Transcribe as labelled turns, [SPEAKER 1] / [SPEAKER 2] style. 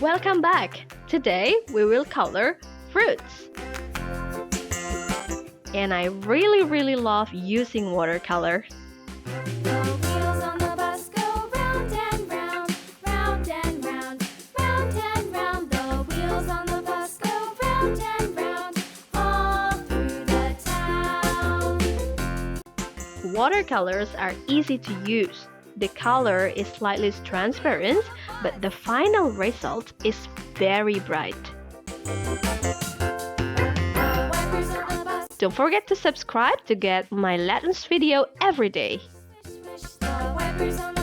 [SPEAKER 1] Welcome back! Today we will color fruits. And I really love using watercolor.
[SPEAKER 2] The wheels on the bus go round and round, round and round, round and round. The wheels on the bus go round and round, all through the town.
[SPEAKER 1] Watercolors are easy to use. The color is slightly transparent, but the final result is very bright.
[SPEAKER 2] The wipers on the bus
[SPEAKER 1] Don't forget to subscribe to get my lessons video every day.
[SPEAKER 2] swish, swish. The wipers on the